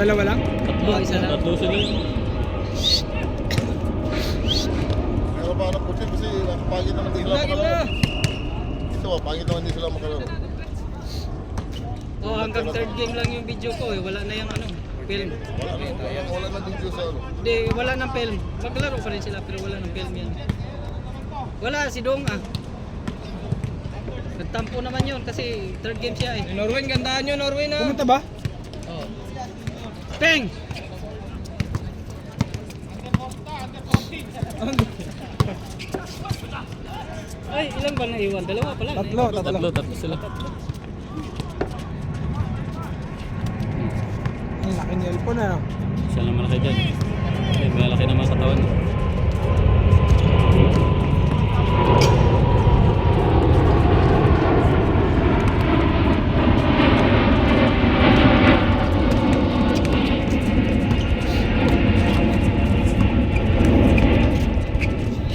Dalawa lang? Tatlo, isa lang. Tatlo sila yun. Pero parang puti kasi pangit naman din sila makalaro. Ito, pangit naman din sila makalaro. Oh, hanggang third game lang yung video ko eh. Wala na yung ano, film. Wala na din sa ano. Hindi, wala nang film. Maglaro pa rin sila pero wala nang film yan. Wala, si Dong ah. Nagtampo naman yun kasi third game siya eh. Norwin, gandaan nyo, Norwin na. Pumunta ba? Oh. Peng! Ay, ilan ba naiwan? Dalawa pala. Tatlo sila. Ang laki ni Elpo na. Siya lang malaki dyan. Ay, malaki naman katawan.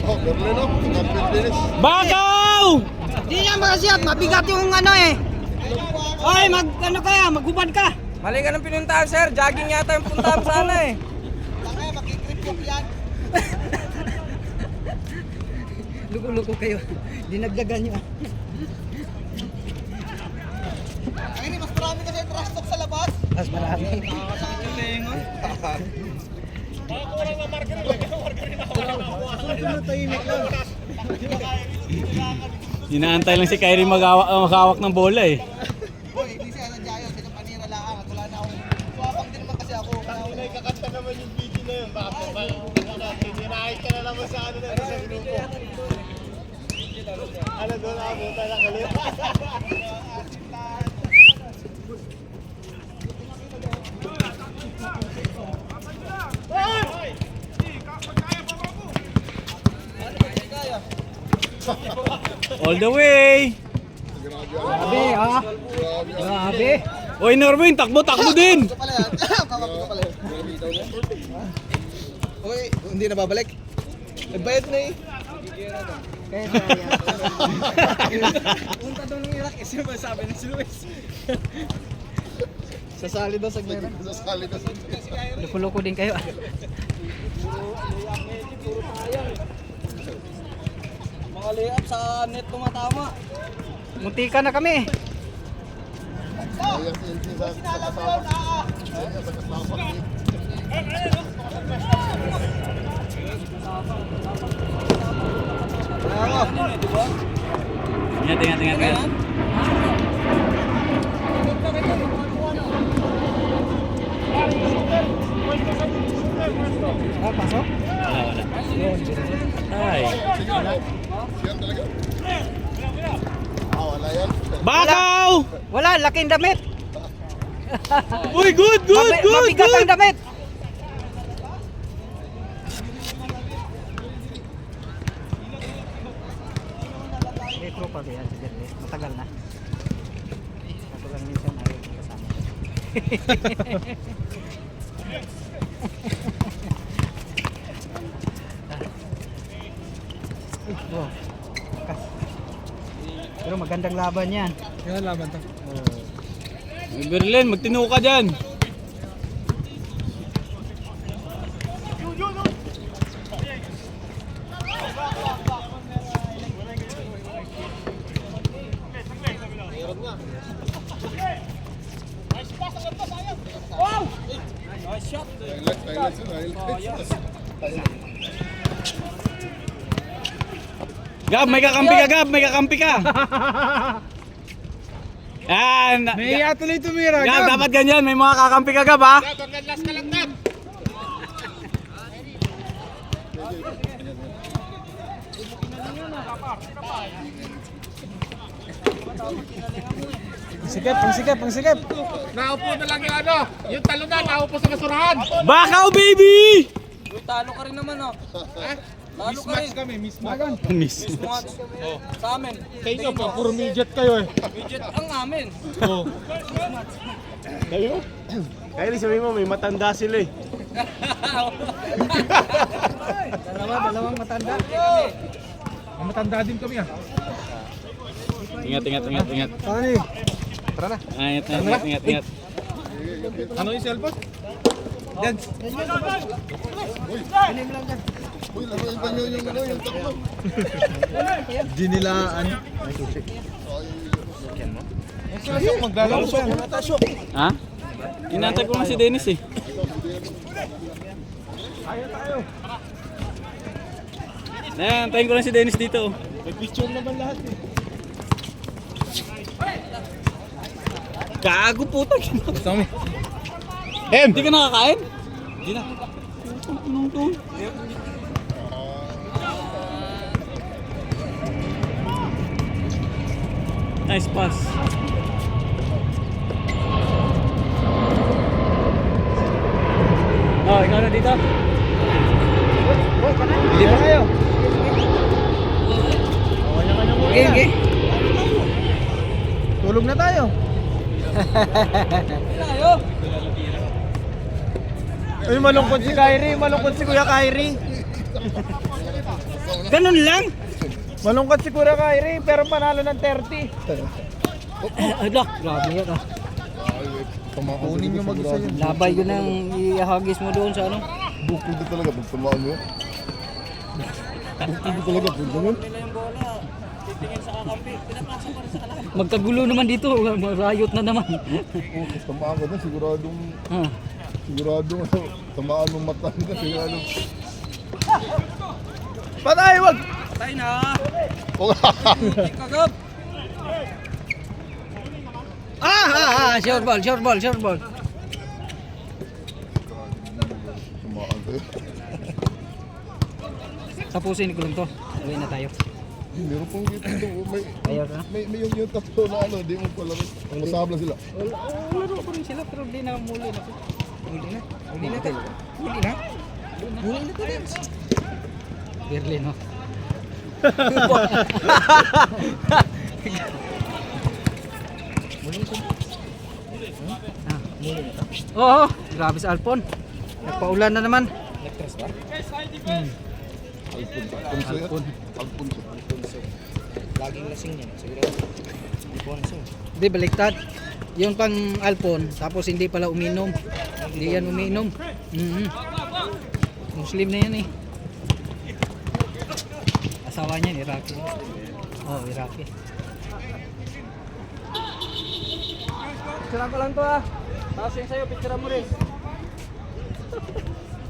Oh, Berlin oh. Champion Dennis. Bakaw! Di niya makasiyat, mabigat yung ano eh. Ay, ano kaya, maghubad ka. Mali ka ng pinuntahan, sir. Jogging yata yung puntahan sana eh. Tangay, makikripok yan. Luko-luko kayo. Dinagdagan nyo. Ay, mas marami kasi trash talk sa labas. Mas marami. Inaantay lang si Kyrie maghawak ng bola eh. Boy, hindi siya nandiyan yun. Kasi panira lang. At wala na akong... Suwapang din naman kasi ako. Ay, kakanta naman yung video na yun. Bakit ba? Tinahit ka na naman sa ano na sa grupo. Ano doon ako, tala kalit. All the way! Grabe ha. Grabe. Oy Norwin, takbo din! Pala yan. Kakapit pala yan. Okay, hindi na babalik. Nagbayad na eh. Kaya kaya. Punta doon ng Iraq. Sino ba sabi na si Luis? Sasali daw sa gera. Sasali na sa Luko-luko din kayo. Mga layup sa net tumatama. Muntika na kami. Ayan si LC sa kasama. Ayan sa kasama. Ingat. Pasok? Wala. Ay. Yan talaga. Wala yan. Bakaw! Wala, laking damit. Uy, good! Mabigat ang damit. Retro pa yan si Jerry. Matagal na. Matagal minsan ayaw ko kasama. Wow. Pero magandang laban yan. Yan laban to. Berlin, magtino ka dyan! Gab, may kakampi ka! Yan! May atuloy tumira. Gab, dapat ganyan, may mga kakampi ka Gab ha! Pangsikip. Naupo na lang yung ano, yung talon na, naupo sa basurahan. Bakaw baby! Talo ka rin naman oh. Talo ka rin. Kami, mismatch. Miss. Sa amin. Sa inyo pa, puro midget kayo eh. Budget ang amin. Kayo? Kaya sabihin mo, may matanda sila eh. Dalawang matanda. Matanda din kami ah. Ingat. Tani. Ingat. Ano yung cellphone? Uy, laruin pa nyo yung ano, yung tatlo. Dinilaan. Ha? Inantay ko lang si Dennis eh. Antayin ko lang si Dennis dito. May picture naman lahat eh. Gago putang. M! Hindi ka nakakain? Hindi na. Anong to? Nice pass. Oh, ikaw na dito. Hindi ba kayo? Okay, okay. Tulog na tayo. Ay, malungkot si Kyrie, malungkot si Kuya Kyrie. Ganun lang. Malungkot si Kuya Kyrie, pero panalo ng 30. Alak, grabe yan ah. Kunin nyo mag-isa yun. Labay ko nang ihagis mo doon sa ano. Bukid talaga, pag tumaan mo yun. Bukid talaga, pag tumaan. Magkagulo naman dito, riot na naman. Tamaan ka na, siguradong, Ah. siguradong, tamaan mong mata na, siguradong. Patay, wag! Patay na. Oh, Kagab. Short ball, short ball, short ball. tamaan ka. Tapusin ko lang to. Uwi na tayo. Meron pong dito, Ayaw ka? may yung tatlo na ano, di mo pala, ang masabla sila. Laro ko rin sila pero di na muli na. Muli na. Muli na tayo. Muli na. Muli na tayo. Berlin no. Oo, grabe sa Alpon. Nagpaulan na naman. Alfonso. Laging lasing yan, siguro. Hindi, baliktad. Yung pang Alpon, tapos hindi pala uminom. Hindi yan uminom. Muslim na yan eh. Asawa niya, Iraqi. Oh, Iraqi. Picturean ko lang to ah. Tapos yun sa'yo, picturean mo rin.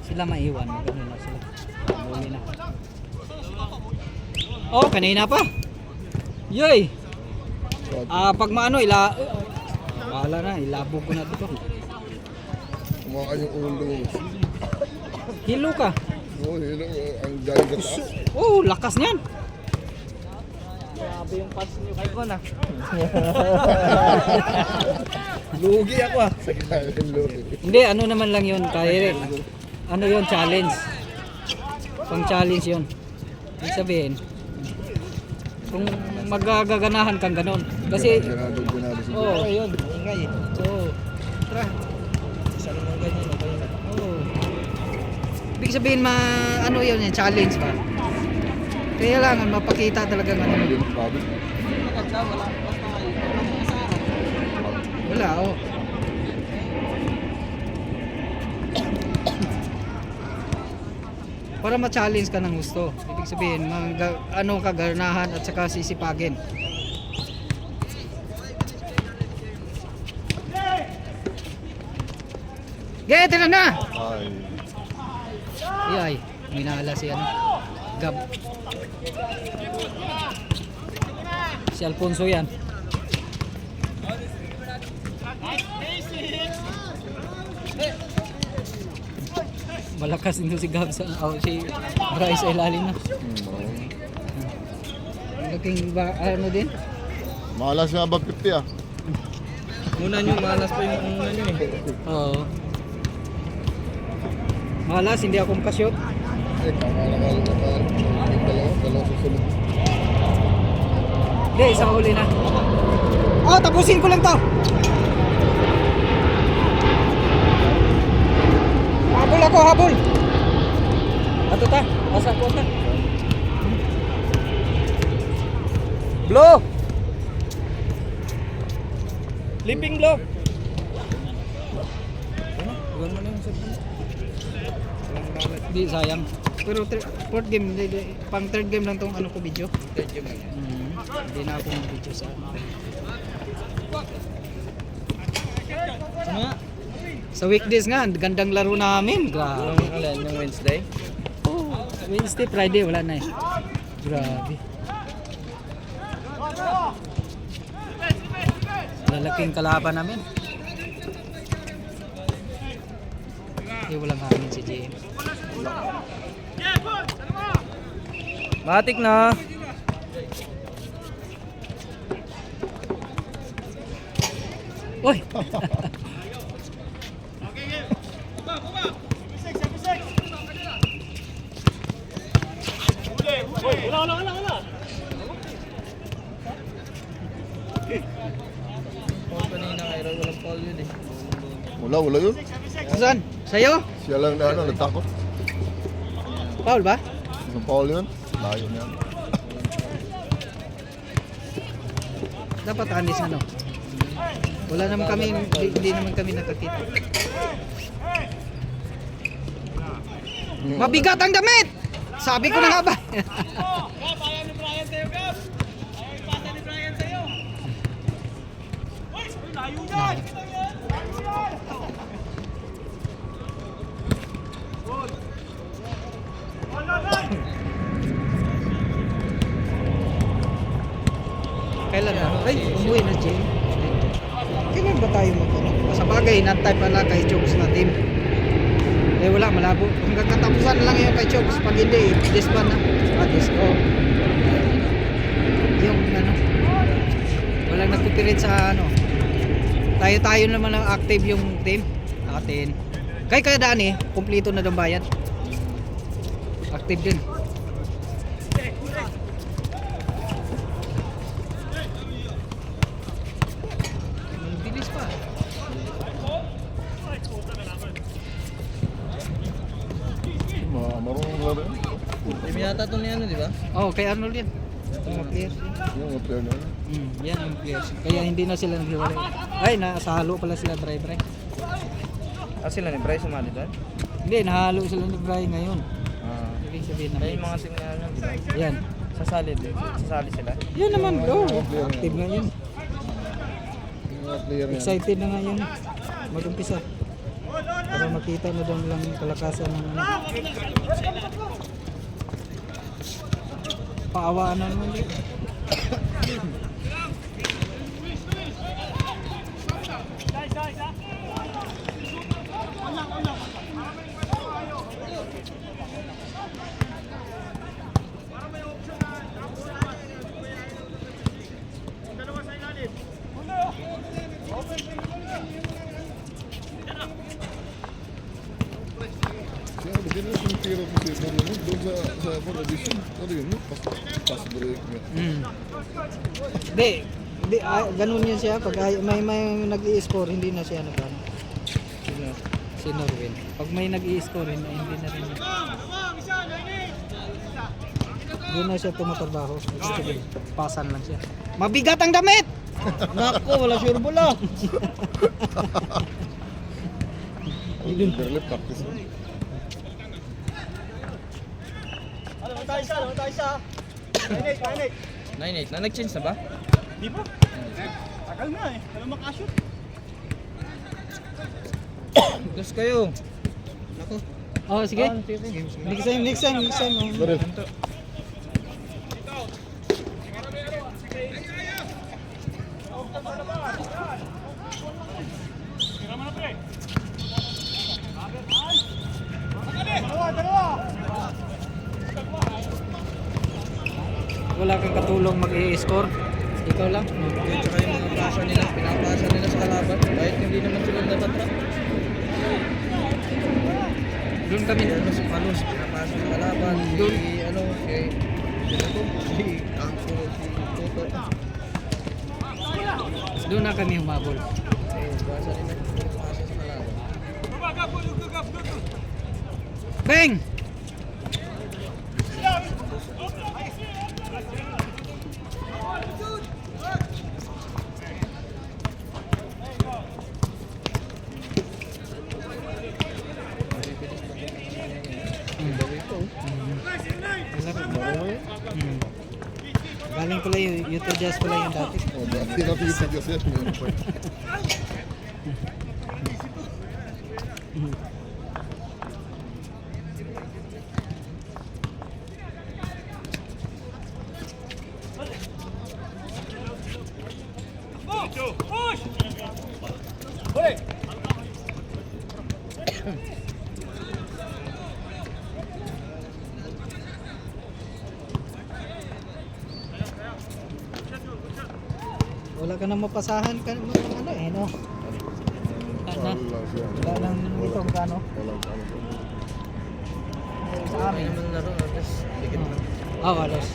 Sila maiwan, magano na sila. Muli na. Oh, kanina pa. Yoy. Pag maano wala na, ilabog ko na dito. Kumakan yung ulo. Hilo ka. Oh, yun ang galing ka taas. Oh, lakas niyan. Grabe yung pass niyo kay Kon ah. Lugi ako ah. Sa galing loob. Hindi, ano naman lang yun, kaya ano yun, challenge. Pang challenge yun. Ibig sabihin, kung magaganahan kang ganon. Kasi, Ganado siya. oh, Ayun, ingay eh. oh, Tara. Isa lang ng ganyan, okay na. oh. Ibig sabihin, ano yun, yung challenge ba? Kaya lang, mapakita talaga ano. Grabe. Maganda, wala. Basta walang asahan. Wala, oh. Para ma-challenge ka ng gusto. Ibig sabihin, ano ka, garnahan at saka sisipagin. Get it na! Ay. Iyay, minala si ano, Gab. Si Alfonso yan. Malakas din si Gab sa si Bryce ay lalim na. Laging ba ano din? Malas nga ba 50 ah? Muna nyo, malas pa yung una nyo eh. Oo. Malas, hindi ako makasyot. Eh, tama na nga. Dalawa susunod. Hindi, isang huli na. Oh, tapusin ko lang to. Habol ako, habol. Ato ta, asa ko ta. Blow! Limping blow! Huwag mo na yung set mo. Walang gamit. Hindi, sayang. Pero fourth game, pang third game lang tong ano ko video. Third game lang yan. Hindi na ako mag-video sa ano. Ano nga? Sa weekdays nga, gandang laro namin. Grabe. Yung Wednesday? Oh, Wednesday, Friday, wala na eh. Grabe. Lalaking kalaban namin. Walang hangin si James. Matik na. Uy! Paul kanina kay Roy, walang Paul yun eh. Wala yun. Saan? Sa'yo? Siya lang na ano, nagtakot. Paul ba? Isang Paul yun. Layo niya. Dapat anis ano. Wala naman kami, hindi naman kami nakakita. Mabigat ang damit! Sabi ko na nga ba? Kailan na? Ay, umuwi na, Jim. Kailan ba tayo mag-ano? Sa bagay, nantay pala kay Chokes na team. Eh wala, malabo. Hanggang katapusan lang yun kay Chokes. Pag hindi, disband na. Disco. Yung ano, walang nagpipirit sa ano. Tayo naman ang active yung team natin. Kaya daan eh, kumplito na daw bayad. Active din. Bilis pa. Marunong laro yun. Team yata ito ni ano, di ba? Oh, kay Arnold yan. Itong mga players. Yung mga player niya. Yan ang players. Kaya hindi na sila naghiwalay. Ay, nasa halo pala sila Bray. Ah, sila ni Bryce sumali doon? Hindi, nahalo sila ni Bray ngayon. Ah. Ibig sabihin na Kaya yung mga team na ano, di ba? yan. Sasali din. Sasali sila. Yan naman, active na yun. Yung mga player niya. Excited na nga yun. Mag-umpisa. Para makita mo doon lang yung kalakasan ng ano. Paawaan na naman yun. Siya, hindi na yung tira ko si Pedro mo. Doon sa edition. Ano yun? Pass break niya. Hindi, ganun yun siya. Pag may nag-i-score, hindi na siya nag-ano. Si Norwin. Pag may nag-i-score, hindi na rin yun. Hindi na siya tumatrabaho. Pasan lang siya. Mabigat ang damit! Nako, wala sure bola. Barely practice mo. Nine-eight. Na nag-change na ba? Tagal na eh. Alam makashoot. Dos kayo. Oh, sige. Next time. Oh. Barely. Wala kang katulong mag-i-score. Ikaw lang. Yun, tsaka yung mga pasa nila. Pinapasa nila sa kalaban. Kahit hindi naman sila natatrap. Doon kami. Ano si Palos, pinapasa sa kalaban. Doon. Si ano, si Angko, si Toto. Doon na kami humabol. Pasa nila. Pinapasa sa kalaban. Bang! YouTube Jazz pala yung dati. Oh, dati na pizza Diyos yan. Wala ka nang mapasahan ka ano eh, no? Wala siya. Wala nang dito kano. Walang ano. Sa amin. Naman laro, tapos dikit lang. Alos.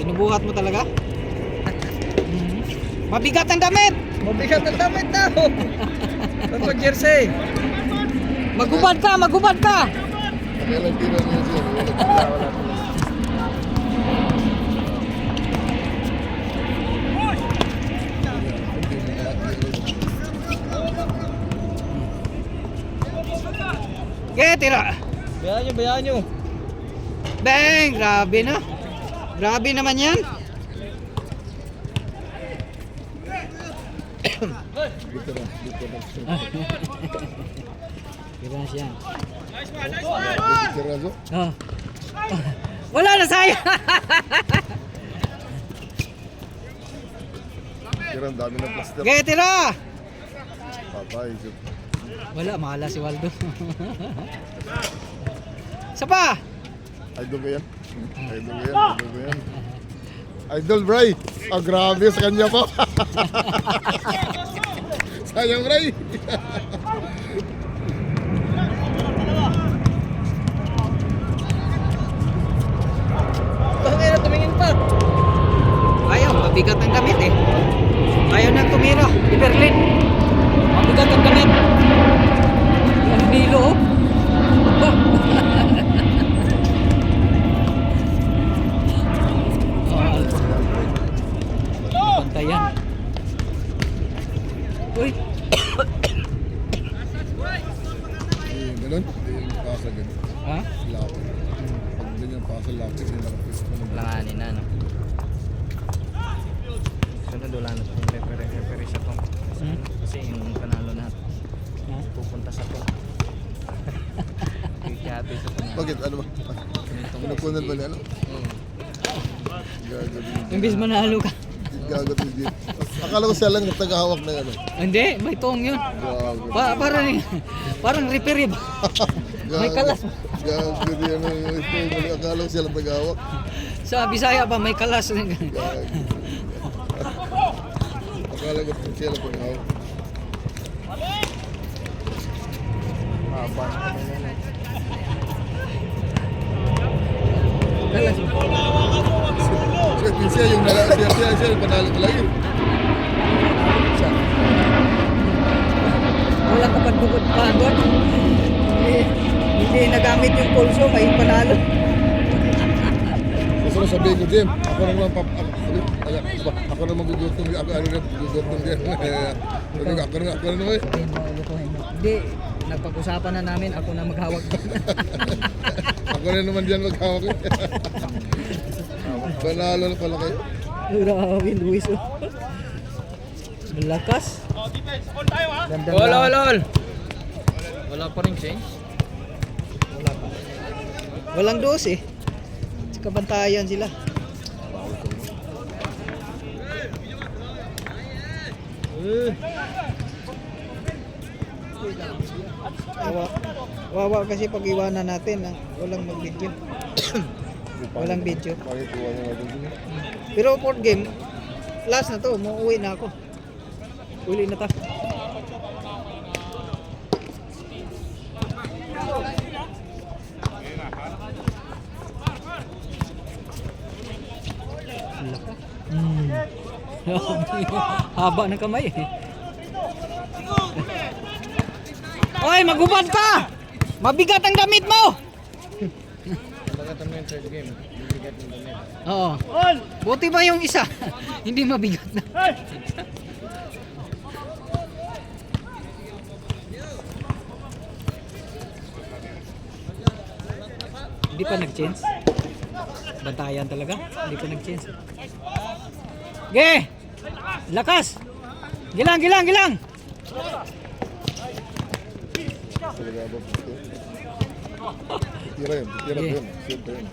Binubuhat mo talaga? Mabigat ang damit! Mabigat ang damit daw! Ang pag-jersey! Magubad ka! Magubad ka! Kailan tira niya siya. Wala. Okay, tira! Bayaan nyo! Bang! Grabe na! Grabe naman yan! Dito na. Tira na siya. Tira zo. Oh. Wala na sayang! Tira, ang dami ng plaster. Okay, tira! Patay. Diyos. Wala, mahala si Waldo. Isa pa! Idol ko yan. Idol, Bray. Ah, grabe sa kanya pa. Sayang, Bray. Tangina, tumingin pa! Ayaw, mabigat ang gamit eh. Ayaw nang tumira. Di Berlin. Mabigat ang gamit. Ang bilo oh. Pantayan. Uy. Ganun. Yung pasa ganun. Ha? Lapit. Pag ganyan pasa lapit, yung nakapis ko naman. Langanin na, no? Sunod wala na itong referee sa tong. Kasi yung panalo na pupunta sa tong. Kaya sa tong. Bakit? Ano ba? Pinupunan ba niya, ano? Gagawin. Imbis manalo ka. Gagawin din. Akala ko siya lang yung tagahawak ng ano. Hindi, may tong yun. Gagawin. Parang referee ba? May kalas. Gagawin ano yung ito. Akala ko siya lang tagahawak. Sa Bisaya ba may kalas? Gagawin. Akala ko siya lang tagahawak. Kalas. Siya yung siya yung panalo talaga. Wala ka pagdugod pa doon. Hindi nagamit yung pulso, may panalo. Gusto ko sabihin ko, Jim, ako naman gugutom, ako gugutom din. Ako naman eh. Hindi, nagpag-usapan na namin, ako na maghawak. Ako na naman dyan maghawak eh. Panalo na pala kayo. Grabe, Luis. Malakas. Ganda Wala. Wala pa rin change. Wala pa. Walang dos eh. Kabantayan sila. Wawa kasi pag iwanan natin, walang mag-video. Walang video. Pakikuha na natin dun. Pero for game, last na to, muuwi na ako. Uli na ta. Haba ng kamay eh. Oy, magubad ka! Mabigat ang damit mo! Bakit mo yung third game? Bibigat yung damit. Oo. Buti ba yung isa? Hindi mabigat na. Hindi pa nag-change. Bantayan talaga. Hindi pa nag-change. Ge! Lakas! Gilang, gilang, gilang! Talaga ba puti? Tira yun. Tira yun. Siyempre yun.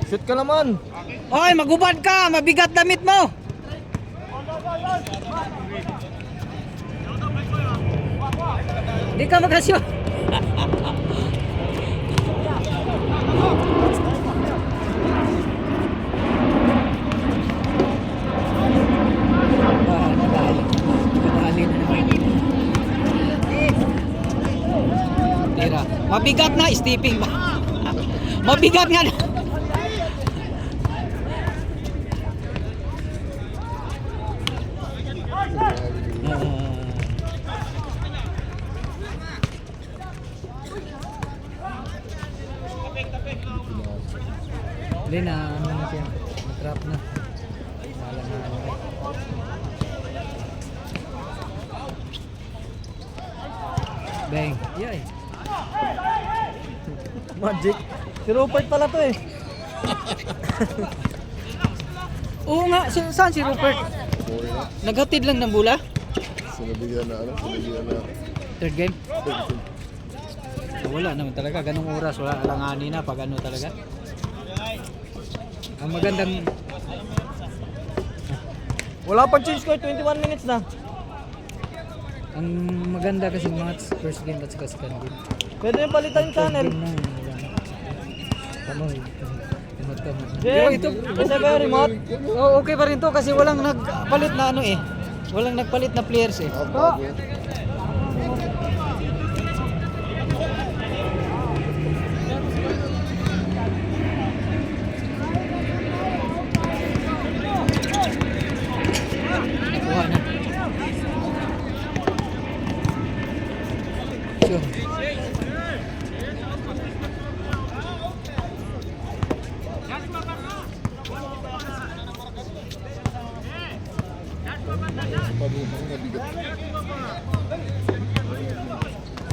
Shoot ka naman. Oy, magubad ka! Mabigat damit mo! Di ka makasyo. Tira. Mabigat na, stepping ba? Mabigat nga na. Hindi na, ano na siya, na-trap na. Wala na ano. Bang, yay. Magic. Si Rupert pala to eh. Oo nga, saan si Rupert? Okay na. Naghatid lang ng bula? Sinabigyan na ano? Sinabigyan na. Third game? Wala naman talaga, ganung oras, wala alanganin na pag ano talaga. Ang magandang Wala pang change ko, 21 minutes na. ang maganda kasi match first game at saka second game. Pwede yung palitan yung channel. Ano? Jem, ito ba yung remote? Oh, okay pa rin to kasi walang nagpalit na ano eh. Walang nagpalit na players eh. Bago. Nakuha na. Sure. Bago pa nga bigat.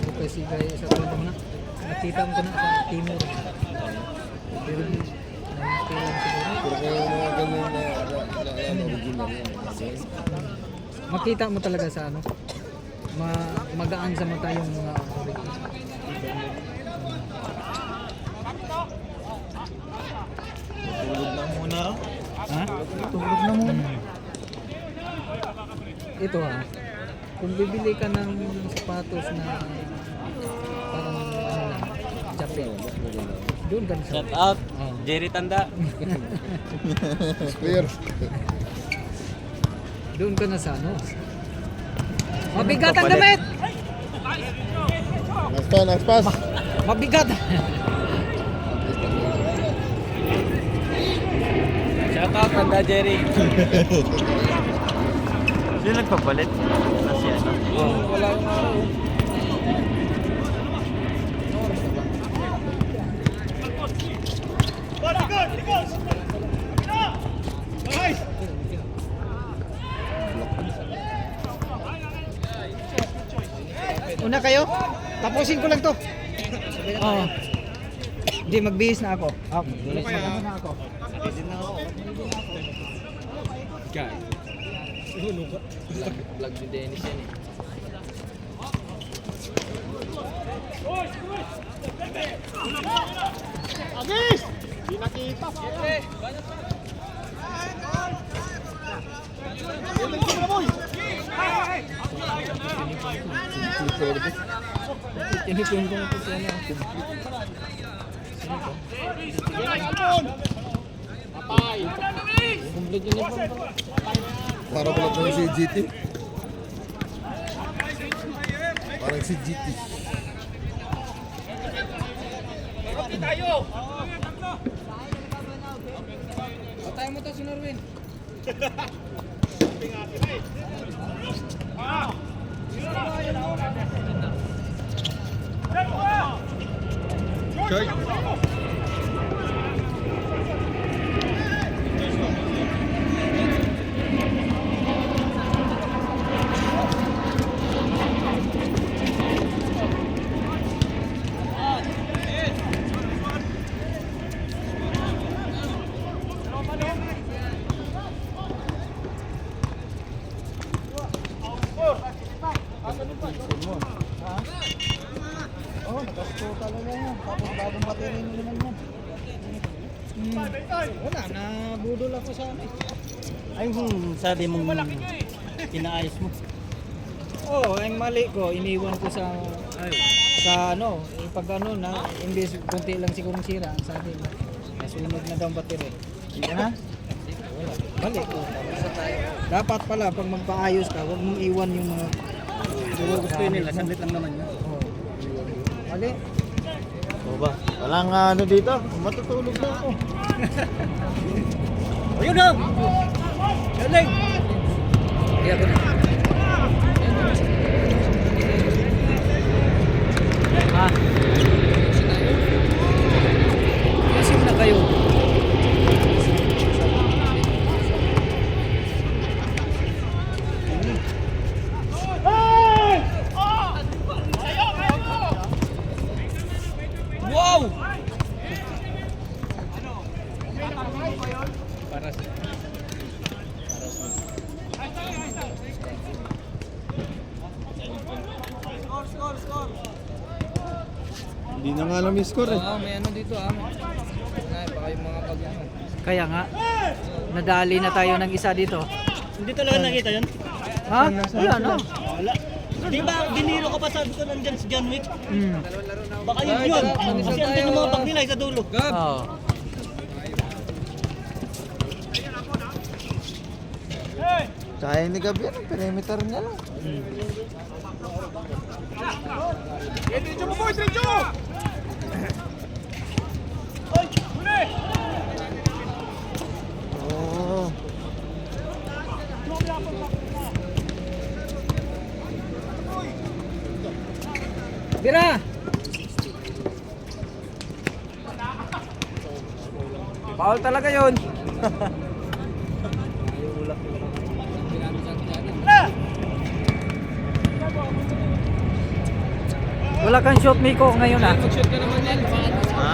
Okay, si Gaya sa tulong na. Nakita mo ko na sa Timor. Pero naiilang siguro. Pero kung yung mga ganyan na original yan. Makita mo talaga sa ano. Magaan sa mata yung mga Tulog na muna. ha? Tulog na muna. Ito ha. Kung bibili ka ng sapatos na parang ano lang, Japel. Doon ka na sa. Shout out. Oh. Jerry Tanda. Clear. Doon ka na sa ano. Mabigat ang damit! Last pass, last pass. Mabigat! Shout out Tanda Jerry. Sino nagpapalit? Na si ano? Wala yung araw. Una kayo? Tapusin ko lang to. Oo. Hindi, magbihis na ako. Mag-ano na ako. Vlog ni Dennis yan eh. Tinipin ko na po siya na. Complete uniform pa. Para pala ito si GT. Parang si GT. Patay mo to si Norwin. talaga yan. Tapos bagong battery na naman yan. Wala, nabudol ako sa ano eh. Ay, sabi mong pinaayos mo. Oo, ang mali ko, iniwan ko sa ano, pag ano na, imbes konti lang siguro sira, ang sabi mo, nasunog na daw ang battery. Hindi na? Wala, mali ko. Dapat pala, pag magpaayos ka, huwag mong iwan yung mga... Siguro gusto yun nila, saglit lang naman yun. Oo. Mali. O ba? Walang ano dito. Matutulog na ako. Ayun na! Galing! Hindi ako na. Ha? Kasim na kayo. Wow! Hindi na nga alam yung score eh. Oo, may ano dito ah. Baka yung mga pag ano. Kaya nga, nadali na tayo ng isa dito. Hindi talaga nakita yun? Ha? Wala na. Wala. Di ba, biniro ko pa sabi ko nandyan si John Wick? Baka yun yun. Kasi andyan yung mga bag nila sa dulo. Oo. Kaya ni Gabi yan, perimeter niya lang. Diretso mo boys, diretso! Oo. Bira! Foul talaga yun. Wala kang shot, Miko, ngayon ah.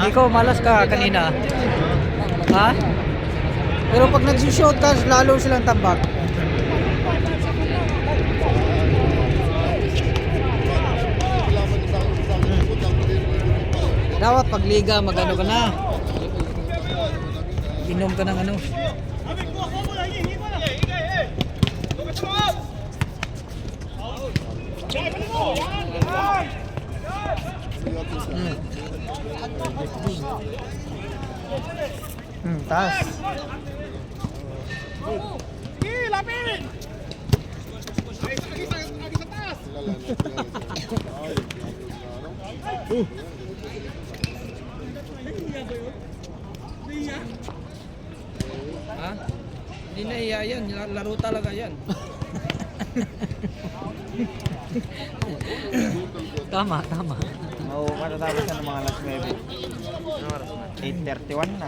Miko, malas ka kanina. Ha? Pero pag nagsushoot ka, lalo silang tambak. Dapat pag liga, magano ka na. Inom ka ng ano. Taas. Ha? Hindi na iya yan, laro talaga yan. Tama, tama. Oo, matatapos na ng mga last 9. 8:31 na.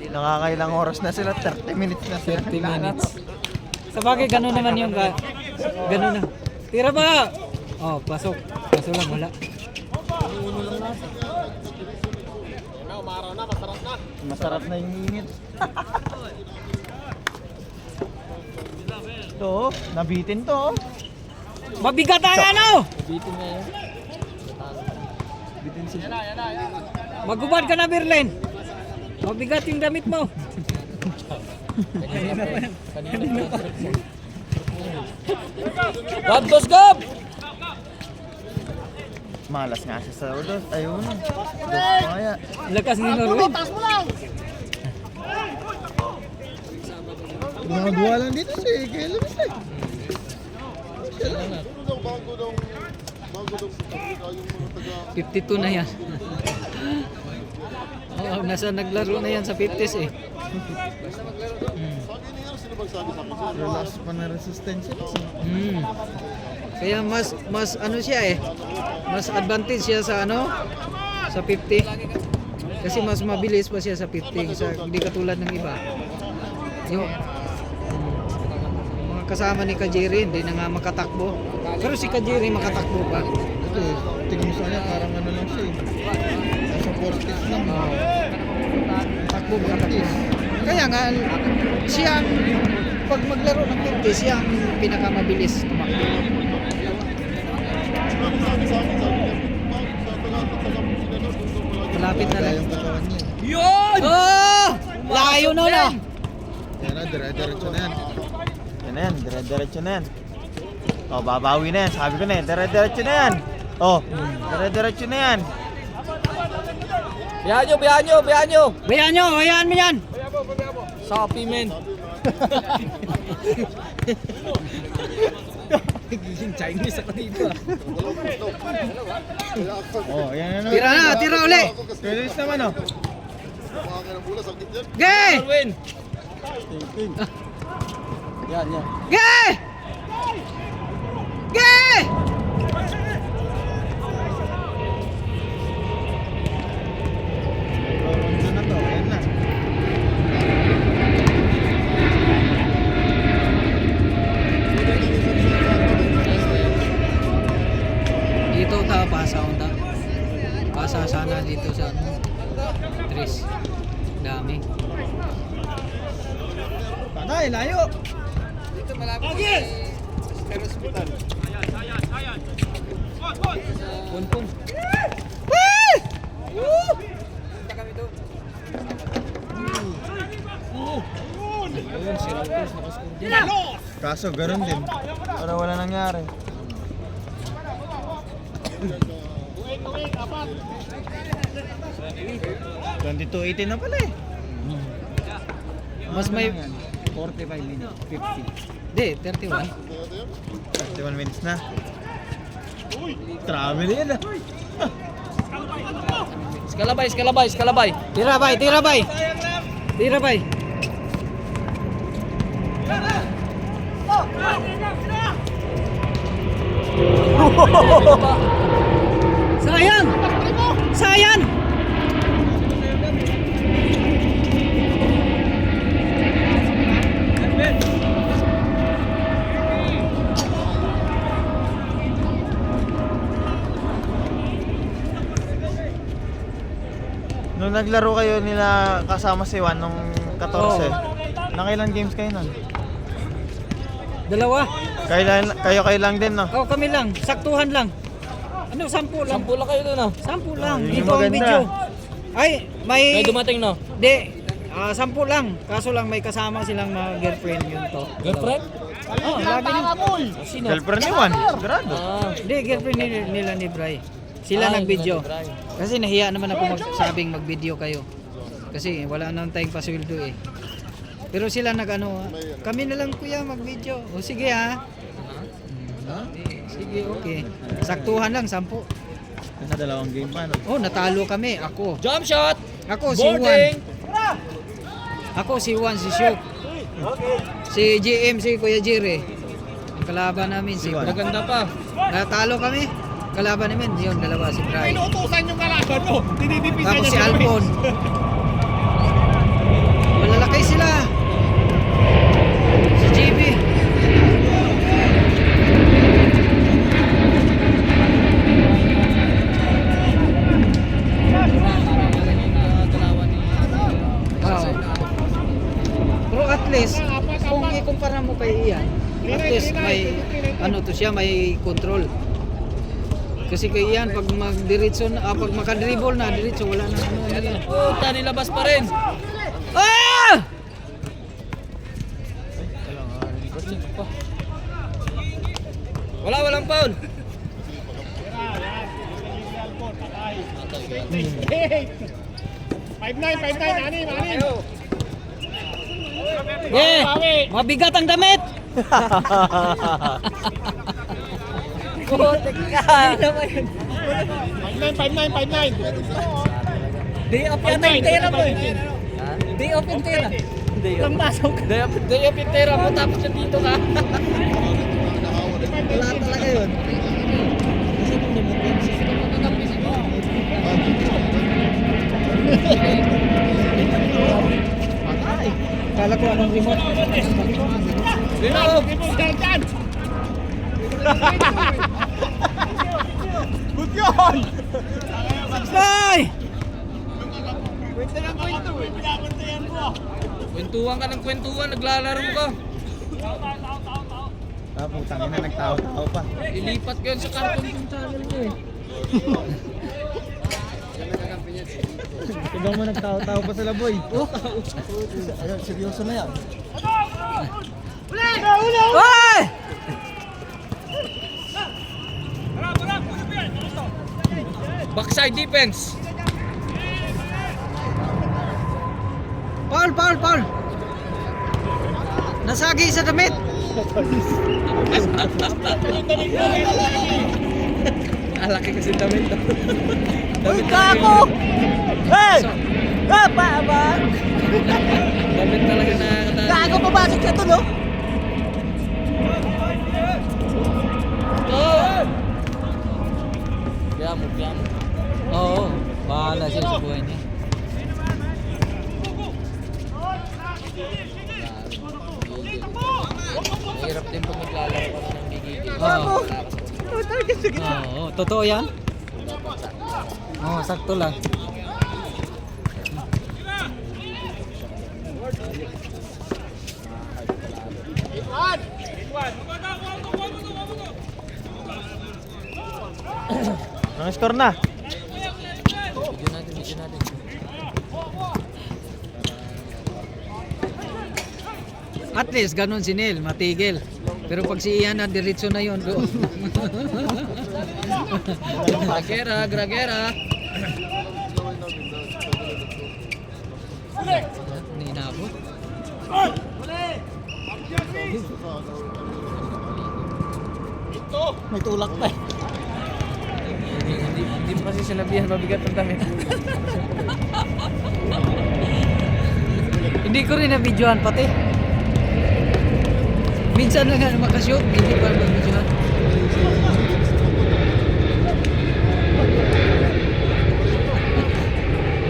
Nakakailang oras na sila, 30 minutes na sila. 30 minutes. Sa bagay, gano'n naman yung gano'n na. Tira ba? Oh, pasok. Kaso lang, wala. Masarap na yung init. Ito, nabitin to. Mabigat ang ano! Bitin sila. Magubad ka na, Berlin. Mabigat yung damit mo. Gab, dos gab! Malas nga siya sa ulo. Ayun. Dos kaya. Lakas ni Norwin. Nakagawa lang dito si Kelvis eh. Bago daw yung mga taga... 52 na yan. Oo, nasa naglaro na yan sa 50s eh. Sabi niya, sino magsabi sa akin? Relax pa na resistensya. Kaya mas ano siya eh. Mas advantage siya sa ano? Sa 50. Kasi mas mabilis pa siya sa 50 sa hindi katulad ng iba. Yung mga kasama ni Kajiri hindi na nga makatakbo. Pero si Kajiri makatakbo pa. Ito, tingin sa kanya parang ano lang siya eh. Nasa 40s lang. Takbo makatakbo. Kaya nga siya ang pag maglaro ng 50 siya ang pinakamabilis tumakbo. Sabi sa akin, sabi niya, sa taga malapit na lang. Yung katawan niya. Yun! Oh! Layo na na. Yan na, dire-diretso na yan. Yan na yan, dire-diretso na yan. Oh, babawi na yan. Sabi ko na yan, dire-diretso na yan. Oh, dire-diretso na yan. Bayaan nyo, hayaan mo yan. Sapi, men. Chinese ako dito. Oh, yan na. Tira uli. Release naman oh. Mga ka ng bola, sakit yan. Ge! Ge! Ge! Ronda na to, yan na. Dito ta pasa onda. Pasa sana dito sa Tris. Dami. Patay, layo. Dito malapit. Pero hospital. Punpun. Punta kami doon. Ayun, si Ramos nakascore din. Kaso, ganun din. Para wala nangyari. $22.18 na pala eh. Mas may 45 minutes, 50. Di, 31. 31 minutes na. Travel yan ah. Eskalabay. Tira bay. Tira bay. Sayang. Nung naglaro kayo nila kasama si Juan nung 14, nakailan games kayo nun? Dalawa. Kayo lang din no? Oh, kami lang. Saktuhan lang. Ano, 10 lang. 10 lang kayo doon, ah. 10 lang. Yun yung Dito ang maganda. video. Ay, may dumating no? Di. 10 lang. Kaso lang may kasama silang mga girlfriend yun to. Girlfriend? Oh, lagi nyo. Sino? Girlfriend ni Juan, sigurado. Hindi, girlfriend nila ni Bray. Sila nag-video. Kasi nahiya naman ako magsabing mag-video kayo. Kasi wala nang tayong pasweldo eh. Pero sila nag-ano, kami na lang kuya mag-video. O sige ha. Sige, okay. Saktuhan lang, 10. Nasa dalawang game pa no? Oh, natalo kami. Ako. Jump shot! Ako si Juan. Ako si Juan, si Shuk. Si GM, si Kuya Jire. Ang kalaban namin si Juan. Maganda pa. Natalo kami. Kalaban namin, yun, dalawa si Bray. Inuutusan yung kalaban mo. Dinidipisan Tapos niya si Alpon. Malalaki sila. Si JB. Pero at least, kung ikumpara mo kay Ian, at least may, ano to siya, may control. Kasi kay Ian, pag mag-diretso na, pag makadribble na, diretso, wala na ano yan. Puta, nilabas pa rin. Ah! Walang foul. Anim. Mabigat ang damit! Putik ka! 5'9". Day off yata yung tera mo. Day off yung tera. Lang pasok. Day of Intera mo tapos siya dito ka. Wala talaga yun. Kasi kung Patay. Kala ko anong remote. Remote! Good yun! Ay! Kwentuhan ka ng kwentuhan, naglalaro ka. Putang ina, nagtao-tao pa. Ilipat ko yun sa cartoon yung channel mo eh. Ibang mo nagtao-tao pa sila, boy. Ayan, seryoso na yan. Hoy! Backside defense. Paul, Paul, Paul. Nasagi sa damit. Alaki kasi damit. Uy, kako! Hey! Ba? Damit talaga na Gago, papasok siya to, no? Biya mo. Oo. Bahala siya sa buhay niya. Mahirap din pag maglalaro ka ng gigigil. Oo, totoo yan? Oo, sakto lang. Ang score na. Video natin. At least ganun si Neil, matigil. Pero pag si Ian na diretso na yun doon. Gragera. Ninabot. May tulak pa eh. Hindi mo kasi sinabihan mabigat ang damit. Hindi ko rin na-videohan pati. Minsan lang nga makashoot, hindi pa mag-videohan.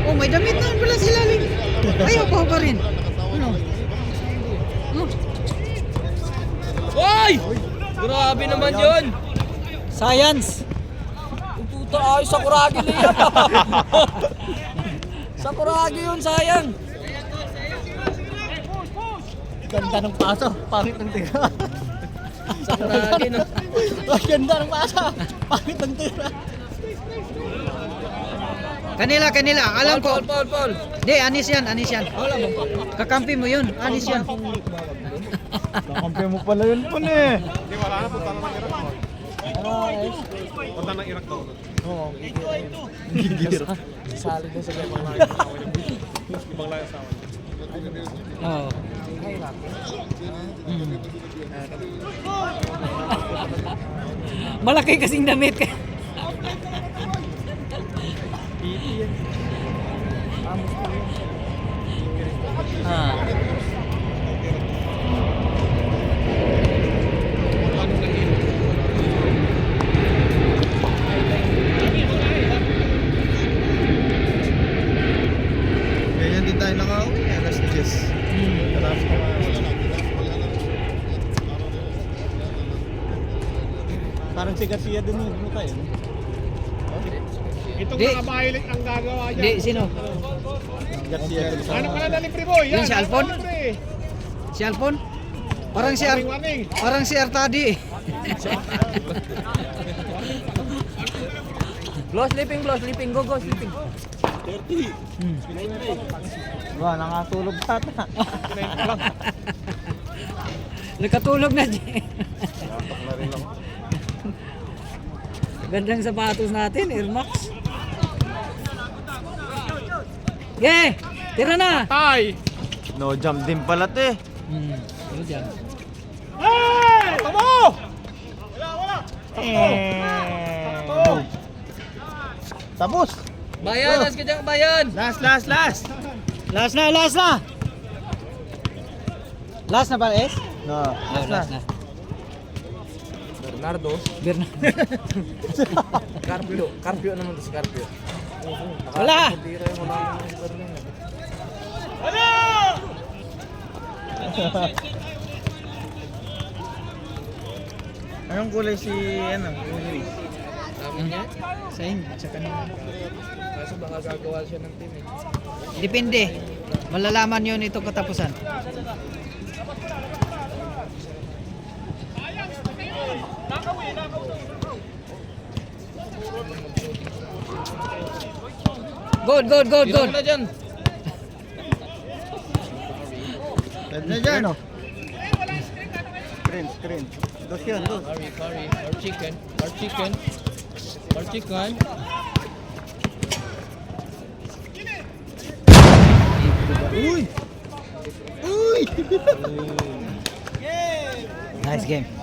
Oh, may damit na pala sila. Ayaw pa rin. Ano? Hoy! Grabe naman yun! Science! Puta ay Sakuragi liya. Sakuragi yun, sayang. Ganda ng paso. Pangit ng tira. Sakuragi no. Ganda ng paso. Pangit ng tira. Kanila. Alam ko. Paul. Di, anis yan. Kakampi mo yun. Anis yan. Kakampi mo pala yun po eh. Hindi, wala na. Punta na ng Iraq. Punta ng Iraq daw. Oo. Sali din sa Ibang layo sa awan. Oo. Malaki kasing damit ka. Ganyan din tayo nakauwi. Alas 10. Parang si Garcia din yung mukha yun. Itong Di. mga mahilig ang gagawa niya. Di, sino? Garcia din sa... Ano pala na libre boy? Yun si Alfon? Si Alfon? Parang si Warning. Parang si Artadi. Blow sleeping. Go, sleeping. Wala, nakatulog tata. Nakatulog na dyan. Gandang sapatos natin, Air Max. Ge! Tira na! Tay! No jump din pala te. Yun dyan. Tamo! Tapos. Bayan, nas ka dyan, bayan! Last. Last na! Last na ba, Es? No, Last na. Bernardo. Carpio naman to si Carpio. Wala! Tira yung wala naman si Bernardo. Anong kulay si ano? Luis? Sabi niya, Sa inyo, sa kanila. kaso baka gagawa siya ng team eh. Depende. Malalaman yun ito katapusan. Good, good, good, Tira good. mo na dyan. Pwede na dyan. Screen. Dos yan, dos. Curry. Or chicken. Nice game.